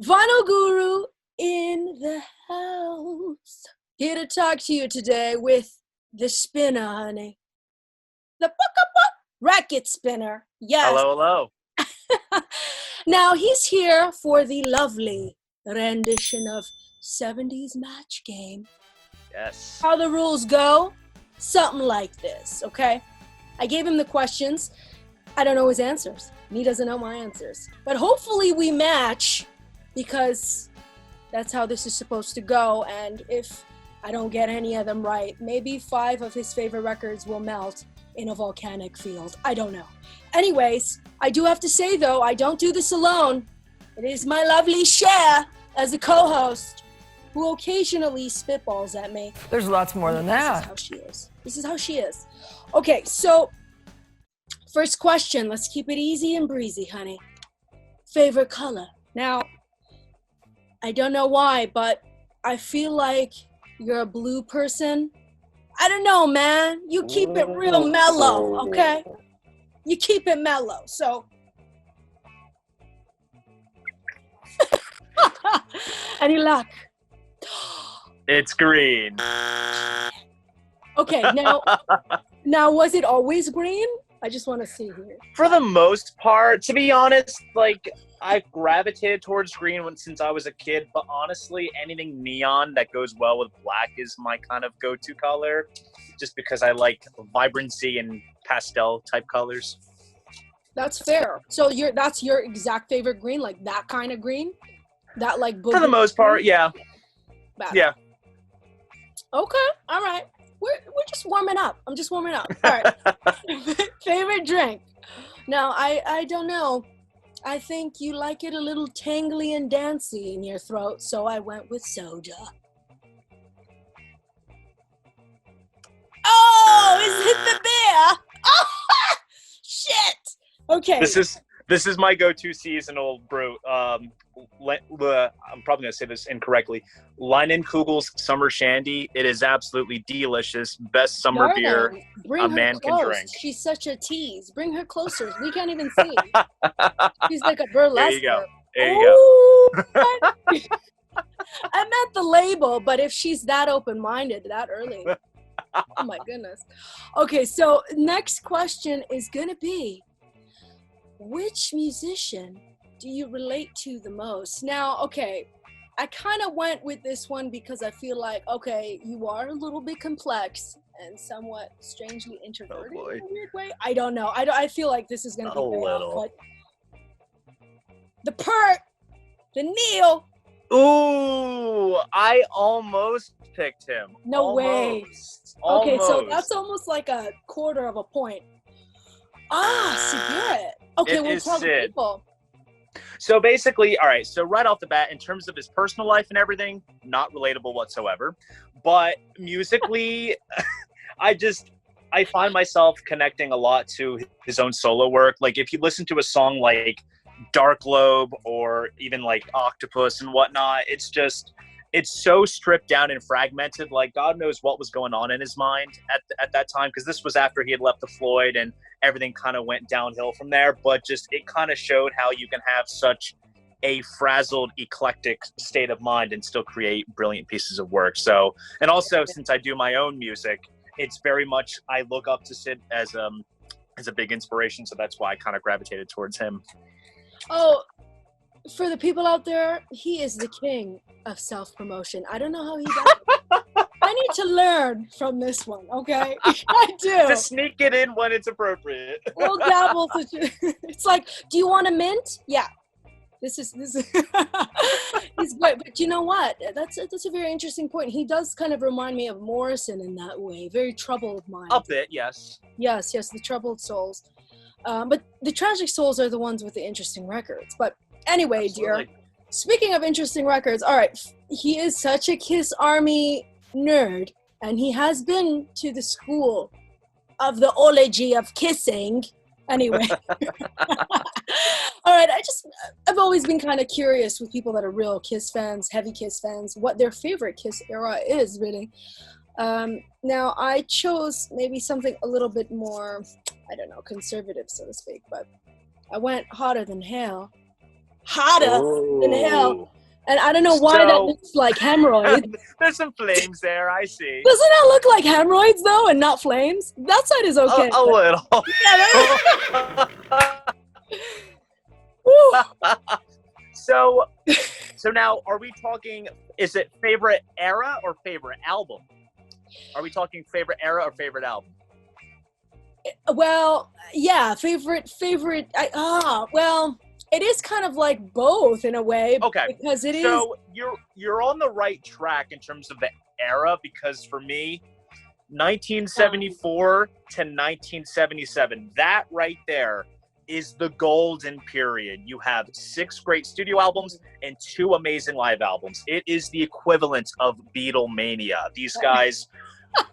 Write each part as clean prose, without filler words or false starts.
Vinyl Guru in the house. Here to talk to you today with the spinner, honey. The racket spinner. Yes. Hello. Now he's here for the lovely rendition of 70s Match Game. Yes. How the rules go? Something like this, okay? I gave him the questions. I don't know his answers. And he doesn't know my answers. But hopefully we match, because that's how this is supposed to go. And if I don't get any of them right, maybe 5 of his favorite records will melt in a volcanic field. I don't know. Anyways, I do have to say, though, I don't do this alone. It is my lovely Cher as a co-host who occasionally spitballs at me. There's lots more than that. This is how she is. Okay, so first question. Let's keep it easy and breezy, honey. Favorite color? Now, I don't know why, but I feel like you're a blue person. I don't know, man. You keep it real mellow, okay? You keep it mellow, so. Any luck? It's green. Okay, now was it always green? I just want to see here. For the most part, to be honest, like, I've gravitated towards green since I was a kid, but honestly, anything neon that goes well with black is my kind of go-to color, just because I like vibrancy and pastel type colors. That's fair. So that's your exact favorite green, like that kind of green? That like for the most part, yeah. Bad. Yeah. Okay, all right. We're just warming up. I'm just warming up. All right. Favorite drink? Now, I don't know. I think you like it a little tangly and dancy in your throat, so I went with soda. Oh, is it the beer? Oh, shit. Okay. This is my go-to seasonal brew. I'm probably going to say this incorrectly. Leinenkugel's Summer Shandy. It is absolutely delicious. Best summer beer a man can drink. She's such a tease. Bring her closer. We can't even see. She's like a burlesque. There you go. I meant the label, but if she's that open-minded that early. Oh my goodness. Okay, so next question is going to be, which musician do you relate to the most? Now, okay, I kind of went with this one because I feel like, okay, you are a little bit complex and somewhat strangely introverted in a weird way. I don't know. I feel like this is going to be bad, but the Neil. Ooh, I almost picked him. No way. Okay, so that's almost like a quarter of a point. Spirit. Okay, we'll tell the people. So basically, all right, so right off the bat, in terms of his personal life and everything, not relatable whatsoever. But musically, I find myself connecting a lot to his own solo work. Like, if you listen to a song like Dark Globe or even like Octopus and whatnot, it's so stripped down and fragmented. Like, God knows what was going on in his mind at that time, because this was after he had left the Floyd and everything kind of went downhill from there. But just, it kind of showed how you can have such a frazzled, eclectic state of mind and still create brilliant pieces of work. So, and also, since I do my own music, it's very much, I look up to Sid as a big inspiration. So that's why I kind of gravitated towards him. Oh, for the people out there, he is the king of self-promotion. I don't know how he does it. I need to learn from this one, okay? I do. To sneak it in when it's appropriate. We'll dabble. It's like, do you want a mint? Yeah. This is he's great. But you know what? That's a very interesting point. He does kind of remind me of Morrison in that way. Very troubled mind. A bit, yes. Yes, the troubled souls. But the tragic souls are the ones with the interesting records. But anyway, Absolutely. Dear, speaking of interesting records, all right, he is such a Kiss Army nerd, and he has been to the school of the ology of kissing. Anyway. All right, I've always been kind of curious with people that are real Kiss fans, heavy Kiss fans, what their favorite Kiss era is, really. Now, I chose maybe something a little bit more, I don't know, conservative, so to speak, but I went hotter than hell. Than hell. And I don't know why that looks like hemorrhoids. There's some flames there, I see. Doesn't that look like hemorrhoids though, and not flames? That side is okay. A little. Yeah, So now, are we talking, is it favorite era or favorite album? Are we talking favorite era or favorite album? well, yeah, favorite. Well, it is kind of like both in a way. Okay, because it is. So you're on the right track in terms of the era, because for me, 1974 to 1977, that right there is the golden period. You have 6 great studio albums and 2 amazing live albums. It is the equivalent of Beatlemania. These guys,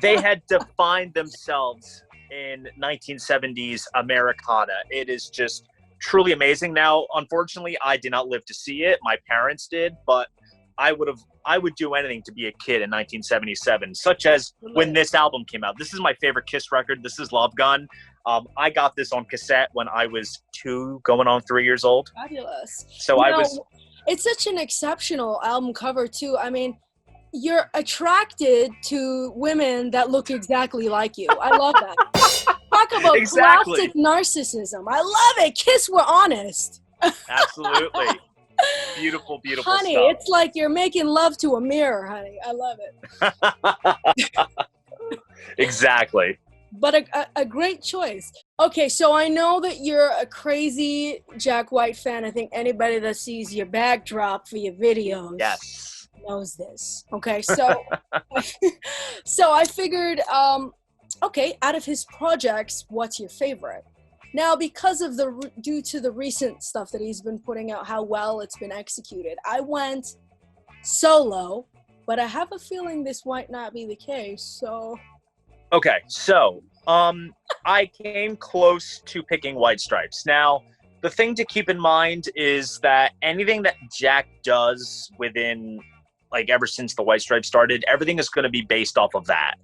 they had defined themselves in 1970s Americana. It is just truly amazing. Now, unfortunately, I did not live to see it. My parents did, but I would do anything to be a kid in 1977, such as when this album came out. This is my favorite Kiss record. This is Love Gun. I got this on cassette when I was 2, going on 3 years old. Fabulous. So It's such an exceptional album cover too. I mean, you're attracted to women that look exactly like you. I love that. Talk about classic narcissism. I love it. Kiss were honest. Absolutely. Beautiful, beautiful honey, stuff. It's like you're making love to a mirror, honey. I love it. Exactly. But a great choice. Okay, so I know that you're a crazy Jack White fan. I think anybody that sees your backdrop for your videos knows this. Okay, so so I figured, okay, out of his projects, what's your favorite? Now, because of due to the recent stuff that he's been putting out, how well it's been executed, I went solo, but I have a feeling this might not be the case, so... Okay, so I came close to picking White Stripes. Now, the thing to keep in mind is that anything that Jack does within, like, ever since the White Stripes started, everything is going to be based off of that.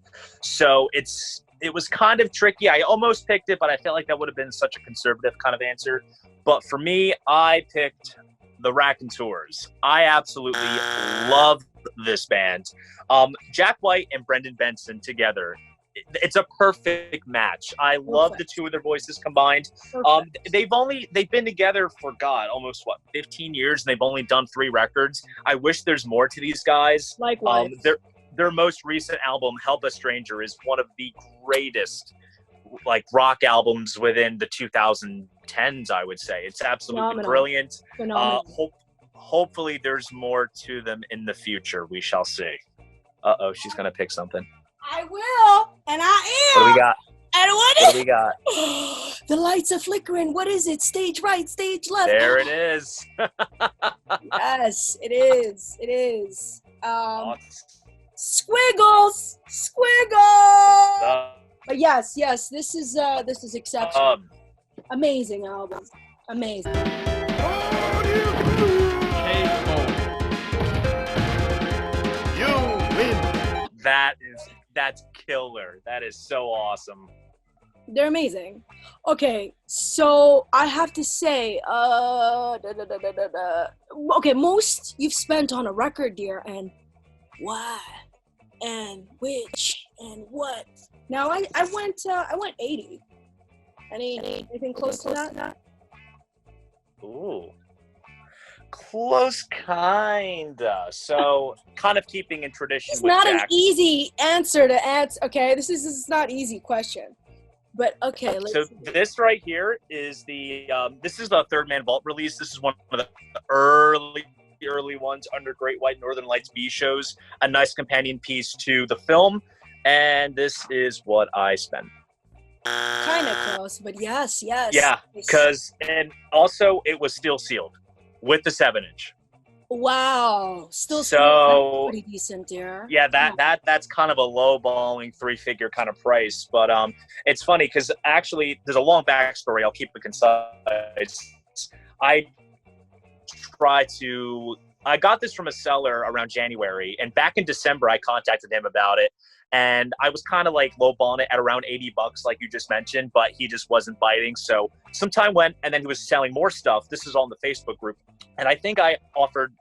So it was kind of tricky. I almost picked it, but I felt like that would have been such a conservative kind of answer. But for me, I picked the Raconteurs. I absolutely love this band. Jack White and Brendan Benson together. It's a perfect match. I love the two of their voices combined. They've been together for almost 15 years, and they've only done 3 records. I wish there's more to these guys. Likewise. Their most recent album, Help a Stranger, is one of the greatest rock albums within the 2010s, I would say. It's absolutely brilliant. Hopefully there's more to them in the future. We shall see. Uh-oh, she's going to pick something. I will, and I am. What do we got? And what do we got? The lights are flickering. What is it? Stage right, stage left. There it is. Yes, it is. It is. Squiggles. But yes, this is exceptional. Amazing album. Amazing. You win. That's killer. That is so awesome. They're amazing. Okay, so I have to say, okay, most you've spent on a record, dear, and why, and which, and what. Now I went 80. Anything close to that? Ooh. Close, kinda. So, kind of keeping in tradition. It's with not Jack. An easy answer to answer. Okay, this is not an easy question, but okay. So this right here is this is the Third Man Vault release. This is one of the early ones under Great White Northern Lights B shows. A nice companion piece to the film, and this is what I spent. Kind of close, but yes. Yeah, and also it was still sealed. With the 7-inch. Wow. Still pretty decent, dear. Yeah, that's kind of a low-balling 3-figure kind of price. But it's funny because actually there's a long backstory. I'll keep it concise. I got this from a seller around January, and back in December I contacted him about it. And I was kind of lowballing it at around $80, like you just mentioned, but he just wasn't biting. So some time went, and then he was selling more stuff. This is all in the Facebook group. And I think I offered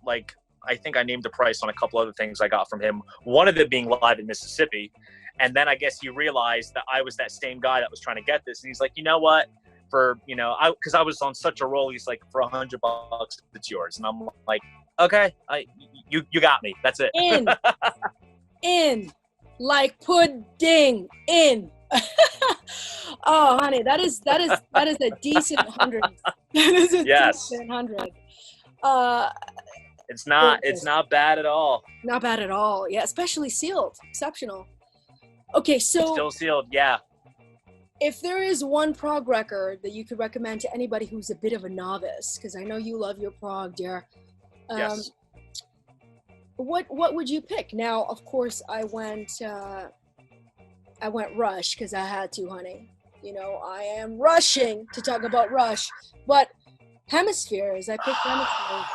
I think I named a price on a couple other things I got from him. One of them being live in Mississippi. And then I guess he realized that I was that same guy that was trying to get this. And he's like, you know what? For, because I was on such a roll, he's like, for $100, it's yours. And I'm like, okay, you got me. That's it. In, like pudding, in. Oh, honey, that is a decent 100. That is a decent 100. It's not bad at all. Not bad at all. Yeah, especially sealed. Exceptional. Okay, so still sealed, yeah. If there is one prog record that you could recommend to anybody who's a bit of a novice, because I know you love your prog, dear. Yes. What would you pick? Now, of course, I went Rush because I had to, honey. I am rushing to talk about Rush, but Hemispheres. I picked Hemispheres.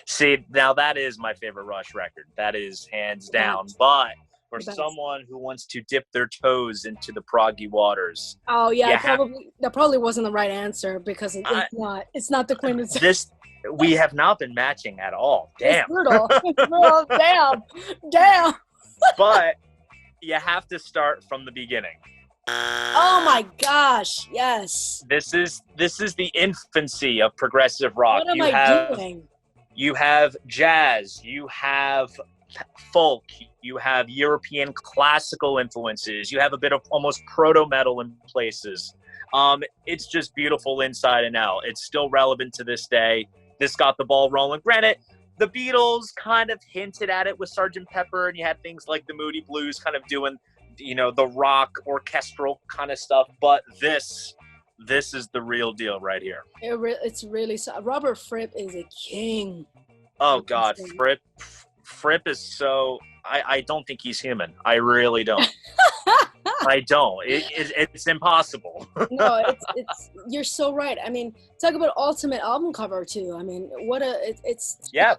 See, now that is my favorite Rush record. That is hands down. But for someone who wants to dip their toes into the proggy waters. Oh yeah, that probably wasn't the right answer because it's not the quintessence. We have not been matching at all. Damn. It's brutal. Damn. But you have to start from the beginning. Oh my gosh, yes. This is the infancy of progressive rock. What am I doing? You have jazz, you have folk, you have European classical influences, you have a bit of almost proto-metal in places. It's just beautiful inside and out. It's still relevant to this day. This got the ball rolling. Granted, the Beatles kind of hinted at it with Sgt. Pepper, and you had things like the Moody Blues kind of doing, the rock orchestral kind of stuff. But this is the real deal right here. It's really Robert Fripp is a king. Oh God, Fripp is so. I don't think he's human. I really don't. I don't. It's impossible. No, it's. You're so right. I mean, talk about ultimate album cover too. I mean, it's. Yeah.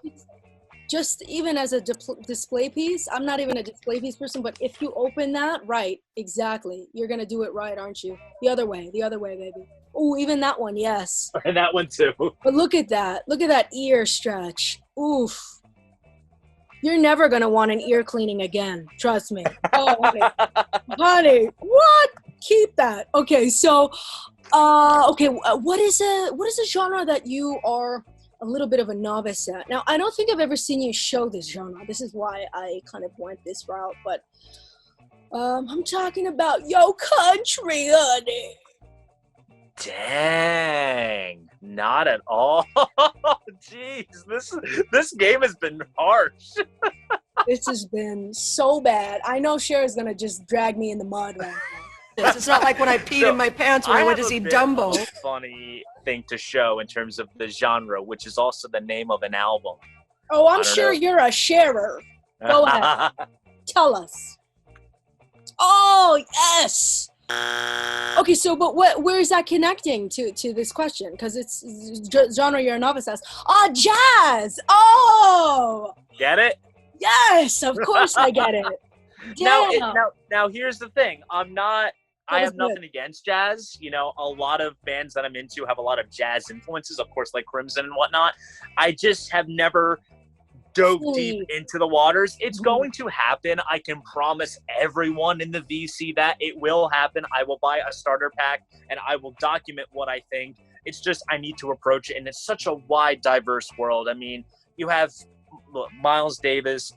Just even as a display piece, I'm not even a display piece person, but if you open that, right, exactly, you're gonna do it right, aren't you? The other way, baby. Oh, even that one, yes. And that one too. But look at that ear stretch. Oof. You're never gonna want an ear cleaning again. Trust me. Oh, honey, what? Keep that. Okay, so, what is a genre that you are a little bit of a novice at? Now, I don't think I've ever seen you show this genre. This is why I kind of went this route, but I'm talking about Yo Country, honey. Dang, not at all. Jeez, this game has been harsh. This has been so bad. I know Cher's gonna just drag me in the mud right now. It's not like when I peed in my pants when I went to see Dumbo. Funny thing to show in terms of the genre, which is also the name of an album. Oh, I'm sure you're a sharer. Go ahead. Tell us. Oh, yes. Okay, so but where is that connecting to this question? Because it's genre you're a novice at. Oh, jazz. Oh. Get it? Yes, of course I get it. Now here's the thing. I have nothing against jazz. A lot of bands that I'm into have a lot of jazz influences, of course, like Crimson and whatnot. I just have never dove deep into the waters. It's going to happen. I can promise everyone in the VC that it will happen. I will buy a starter pack and I will document what I think. It's just I need to approach it, and it's such a wide, diverse world. I mean, you have Miles Davis,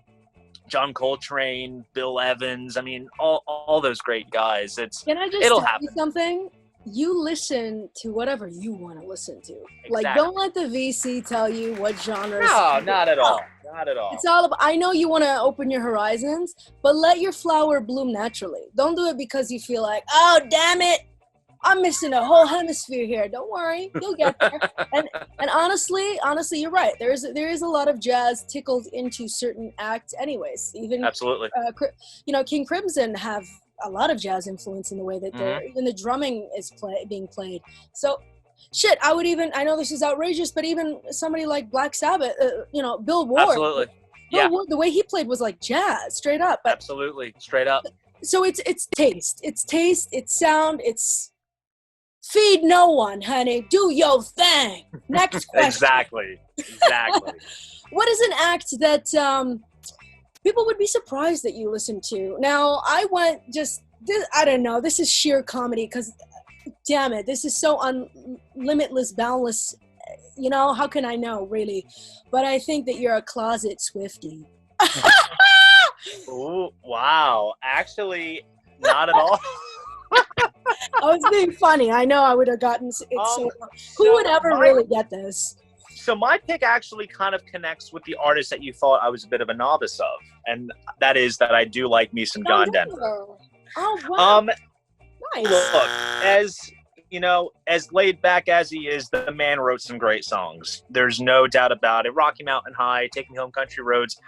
John Coltrane, Bill Evans. I mean, all those great guys. Can I just tell you something? You listen to whatever you want to listen to. Exactly. Like, don't let the VC tell you what genres. No, not at all. Not at all. It's all about. I know you want to open your horizons, but let your flower bloom naturally. Don't do it because you feel like, oh, damn it, I'm missing a whole hemisphere here. Don't worry, you'll get there. and honestly, you're right. There is a lot of jazz tickled into certain acts, anyways. Even absolutely. King Crimson have a lot of jazz influence in the way that even the drumming is being played. So, shit, I know this is outrageous, but even somebody like Black Sabbath, Bill Ward. Absolutely. Bill Ward, the way he played was like jazz, straight up. But, absolutely, straight up. So it's taste, it's sound, it's Feed no one, honey. Do your thing. Next question. Exactly. What is an act that people would be surprised that you listen to? Now, I don't know. This is sheer comedy because, damn it, this is so limitless, boundless. You know, how can I know, really? But I think that you're a closet Swiftie. Ooh, wow. Actually, not at all. I was being funny. I know I would have gotten it. Who would ever really get this? So my pick actually kind of connects with the artist that you thought I was a bit of a novice of, and that is that I do like me some John Denver. Oh wow! Nice. Look, as you know, as laid back as he is, the man wrote some great songs. There's no doubt about it. Rocky Mountain High, Take Me Home, Country Roads,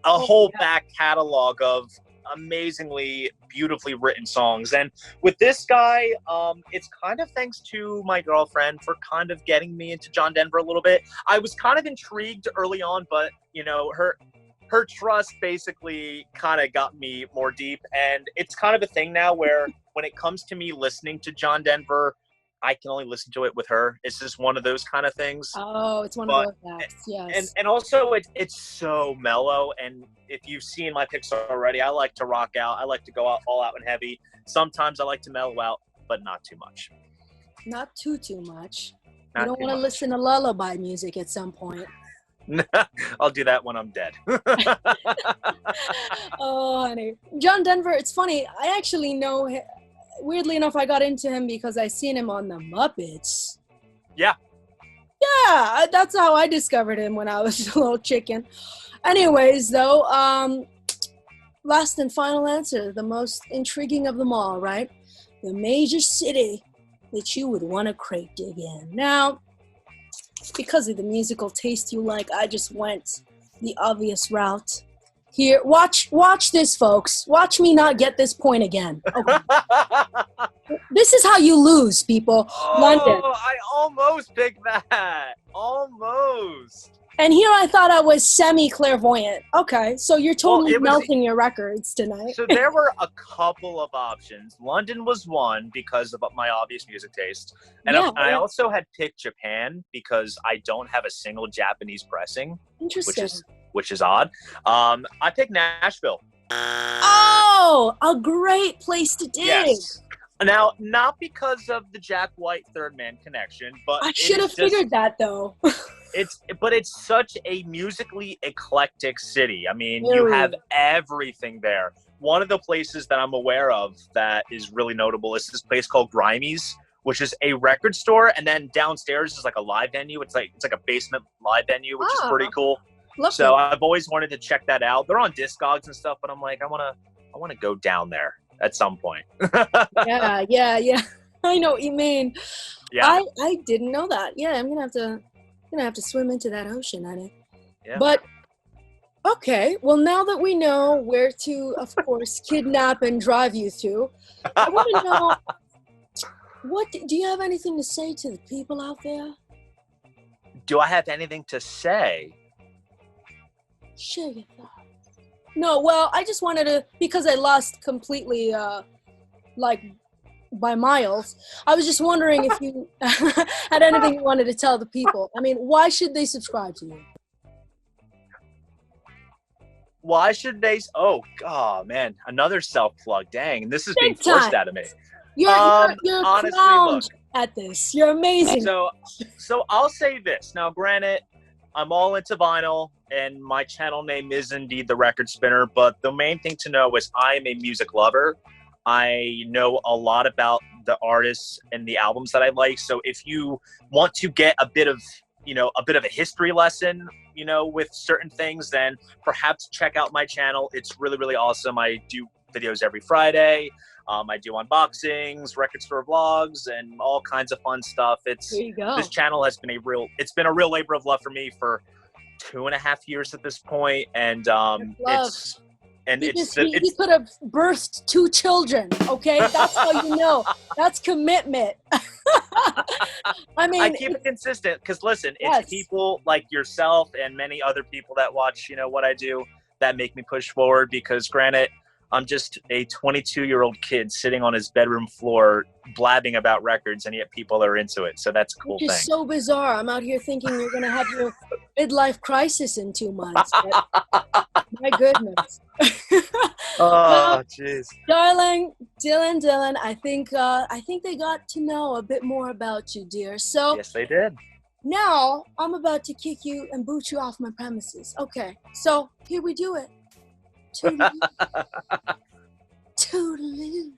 a whole back catalog of amazingly beautifully written songs. And with this guy, it's kind of thanks to my girlfriend for kind of getting me into John Denver a little bit. I was kind of intrigued early on, but you know, her trust basically kind of got me more deep. And it's kind of a thing now where when it comes to me listening to John Denver, I can only listen to it with her. It's just one of those kind of things. Oh, it's one of those acts, yes. And also it's so mellow. And if you've seen my picks already, I like to rock out. I like to go out all out and heavy. Sometimes I like to mellow out, but not too much. Not too much. Not you don't want to listen to lullaby music at some point. I'll do that when I'm dead. Oh, honey. John Denver, it's funny. I actually know him. Weirdly enough, I got into him because I seen him on the Muppets. Yeah. Yeah, that's how I discovered him when I was a little chicken. Anyways, though, last and final answer, the most intriguing of them all, right? The major city that you would want to crate dig in. Now, because of the musical taste you like, I just went the obvious route. Here, watch this, folks. Watch me not get this point again. Okay. This is how you lose, people. Oh, London. I almost picked that. Almost. And here I thought I was semi-clairvoyant. Okay, so you're totally melting your records tonight. So there were a couple of options. London was one because of my obvious music taste. And I also had picked Japan because I don't have a single Japanese pressing. Interesting. Which is odd. I picked Nashville. Oh, a great place to dig. Yes. Now, not because of the Jack White Third Man connection, but I should have figured that though. It's such a musically eclectic city. I mean, you have everything there. One of the places that I'm aware of that is really notable is this place called Grimey's, which is a record store, and then downstairs is like a live venue. It's like a basement live venue, which is pretty cool. So I've always wanted to check that out. They're on Discogs and stuff, but I'm like, I want to go down there at some point. Yeah. I know what you mean. Yeah. I didn't know that. Yeah, I'm gonna have to swim into that ocean, honey. Yeah. But okay, well now that we know where to, of course, kidnap and drive you to, I want to know do you have anything to say to the people out there? Do I have anything to say? Share your thoughts. No, well, I just wanted to, because I lost completely, by miles. I was just wondering if you had anything you wanted to tell the people. I mean, why should they subscribe to you? Why should they? Oh, God, man. Another self-plug. Dang, this is being forced out of me. You're honestly, crowned at this. You're amazing. So I'll say this. Now, granted, I'm all into vinyl, and my channel name is indeed The Record Spinner, but the main thing to know is I am a music lover. I know a lot about the artists and the albums that I like. So if you want to get a bit of a history lesson, with certain things, then perhaps check out my channel. It's really, really awesome. I do videos every Friday. I do unboxings, record store vlogs, and all kinds of fun stuff. There you go. This channel has been a real labor of love for me for 2.5 years at this point, and he could have birthed 2 children. Okay, that's how you know. That's commitment. I mean, I keep it consistent because listen, it's people like yourself and many other people that watch, what I do that make me push forward. Because granted, I'm just a 22-year-old kid sitting on his bedroom floor blabbing about records, and yet people are into it. So that's a cool Which is thing. so bizarre. I'm out here thinking you're going to have your midlife crisis in 2 months. My goodness. Well, Oh, jeez. darling, Dylan, I think they got to know a bit more about you, dear. So Yes, they did. now I'm about to kick you and boot you off my premises. Okay, so here we do it. Toodaloo. Toodaloo.